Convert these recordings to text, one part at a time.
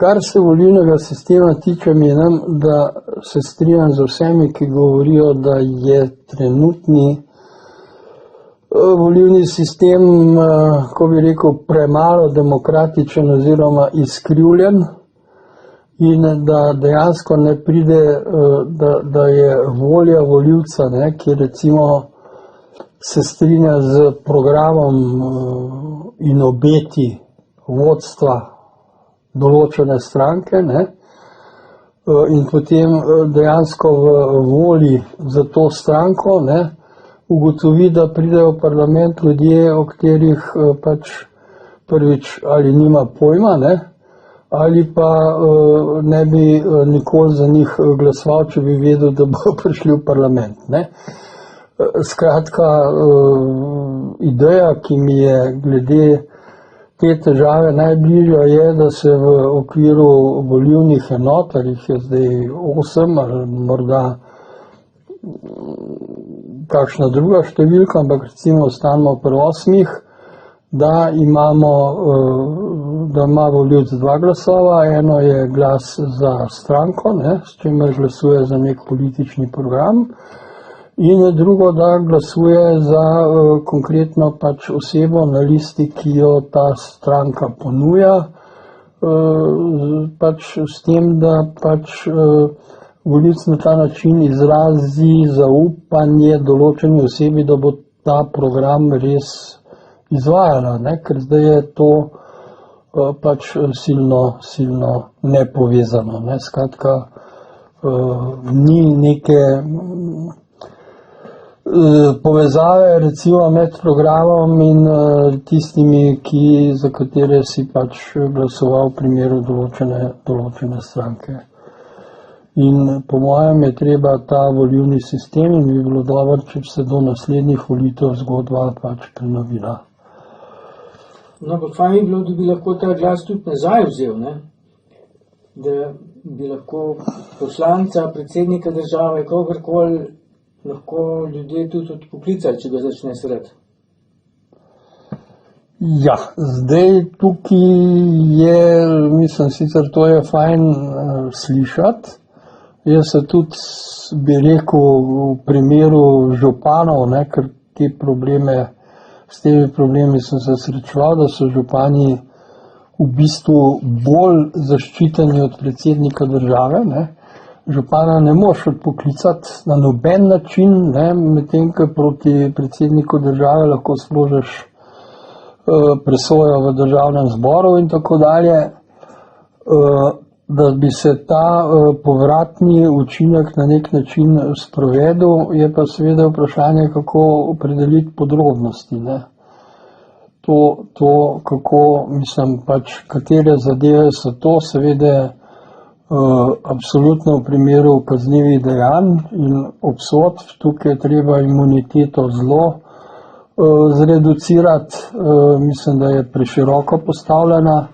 Kar se volilnega sistema tiče, menim, da se strinjam z vsemi, ki govorijo, da je trenutni volilni sistem, ko bi rekel, premalo demokratičen oziroma izkrivljen in da dejansko ne pride, da je volja volivca, ki recimo se strinja z programom in obeti vodstva določene stranke, in potem dejansko v volji za to stranko, ugotovi, da pridejo v parlament ljudje, o katerih pač prvič ali nima pojma, ali pa ne bi nikoli za njih glasoval, če bi vedel, da bo prišli v parlament. Skratka, ideja, ki mi je glede te težave najbližja, je, da se v okviru volilnih enot, ali jih je zdaj 8 ali morda kakšna druga številka, ampak recimo ostanemo pri 8, da ima volivec 2 glasova. Eno je glas za stranko, s čimer glasuje za nek politični program, in drugo, da glasuje za konkretno pač osebo na listi, ki jo ta stranka ponuja, pač s tem, da pač volivec na ta način izrazi zaupanje določeni osebi, da bo ta program res izvajala, ker zdaj je to pač silno nepovezano. Skratka, ni neke povezave recimo med programom in tistimi, za katere si pač glasoval v primeru določene stranke. In po mojem je treba ta volilni sistem, in bi bilo dobro, če bi se do naslednjih volitev zgodba pač prenovila. No, pa fajn bi bilo, da bi lahko ta glas tudi nazaj vzel, da bi lahko poslanca, predsednika države, kogarkoli lahko ljudje tudi odpoklicali, če ga začne sreti. Ja, zdaj tukaj je, mislim, sicer to je fajn slišati. Jaz se tudi, bi rekel, v primeru županov, ker s temi problemi sem se srečeval, da so župani v bistvu bolj zaščiteni od predsednika države. Župana ne moreš odpoklicati na noben način, medtem ko proti predsedniku države lahko sprožiš presojo v državnem zboru in tako dalje. Da bi se ta povratni učinek na nek način sprovedel, je pa seveda vprašanje, kako opredeliti podrobnosti. To, kako, mislim, pač katere zadeve so to, seveda absolutno v primeru kaznivih dejanj in obsodb, tukaj je treba imuniteto zelo zreducirati, mislim, da je preširoko postavljena,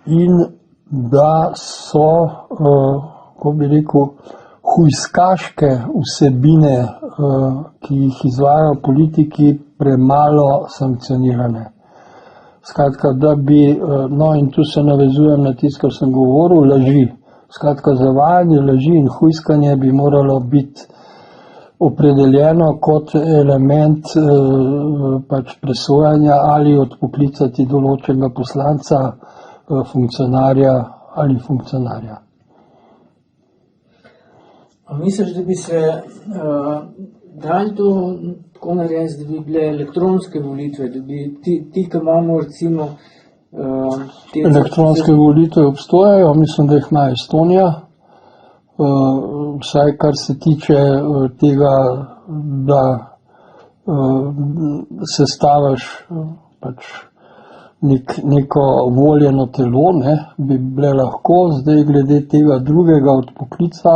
in da so, kako bi rekel, hujskaške vsebine, ki jih izvajajo politiki, premalo sankcionirane. Skratka, da bi, no in tu se navezujem na tisto, kar sem govoril, laži. Skratka, zavajanje, laži in hujskanje bi moralo biti opredeljeno kot element pač presojanja ali odpoklicati določenega poslanca, funkcionarja ali funkcionarja. A misliš, da bi se dali to tako narediti, da bi bile elektronske volitve, da bi ti, ki imamo recimo elektronske volitve obstojajo, mislim, da jih ima Estonija, vsaj kar se tiče tega, da sestaviš pač neko voljeno telo, bi bile lahko. Zdaj glede tega drugega odpoklica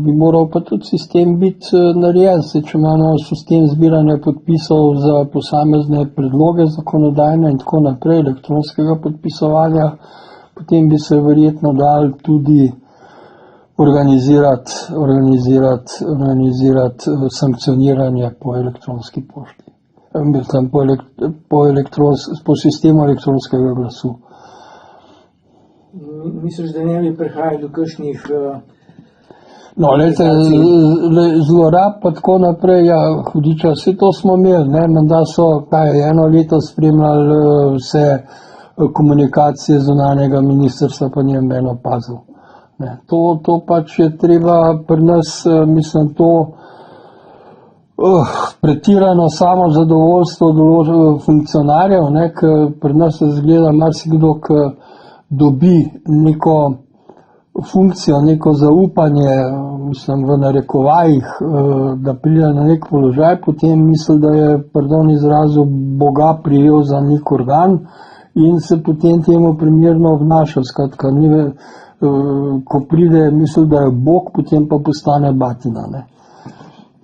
bi moral pa tudi sistem biti narejen. Če imamo sistem zbiranja podpisov za posamezne predloge zakonodajne in tako naprej, elektronskega podpisovanja, potem bi se verjetno dal tudi organizirati sankcioniranje po elektronski pošti. mislim, po sistemu elektronskega glasu. Misliš, da ne bi prihajalo do kakšnih No, lejte, zlorab pa tako naprej, ja, hudiča, vse to smo imeli, ne, menda so, eno leto spremljali vse komunikacije zunanjega ministrstva, pa ni noben opazil. Ne, to pač je treba pri nas, mislim, to pretirano samozadovoljstvo funkcionarjev, ne, ker pri nas se zgleda marsikdo, ki dobi neko funkcijo, neko zaupanje, mislim, v narekovajih, da pride na nek položaj, potem misli, da je, pardon izrazu, Boga prijel za nek organ in se potem temu primerno obnaša. Skratka, ko pride, misli, da je Bog, potem pa postane batina. Ne.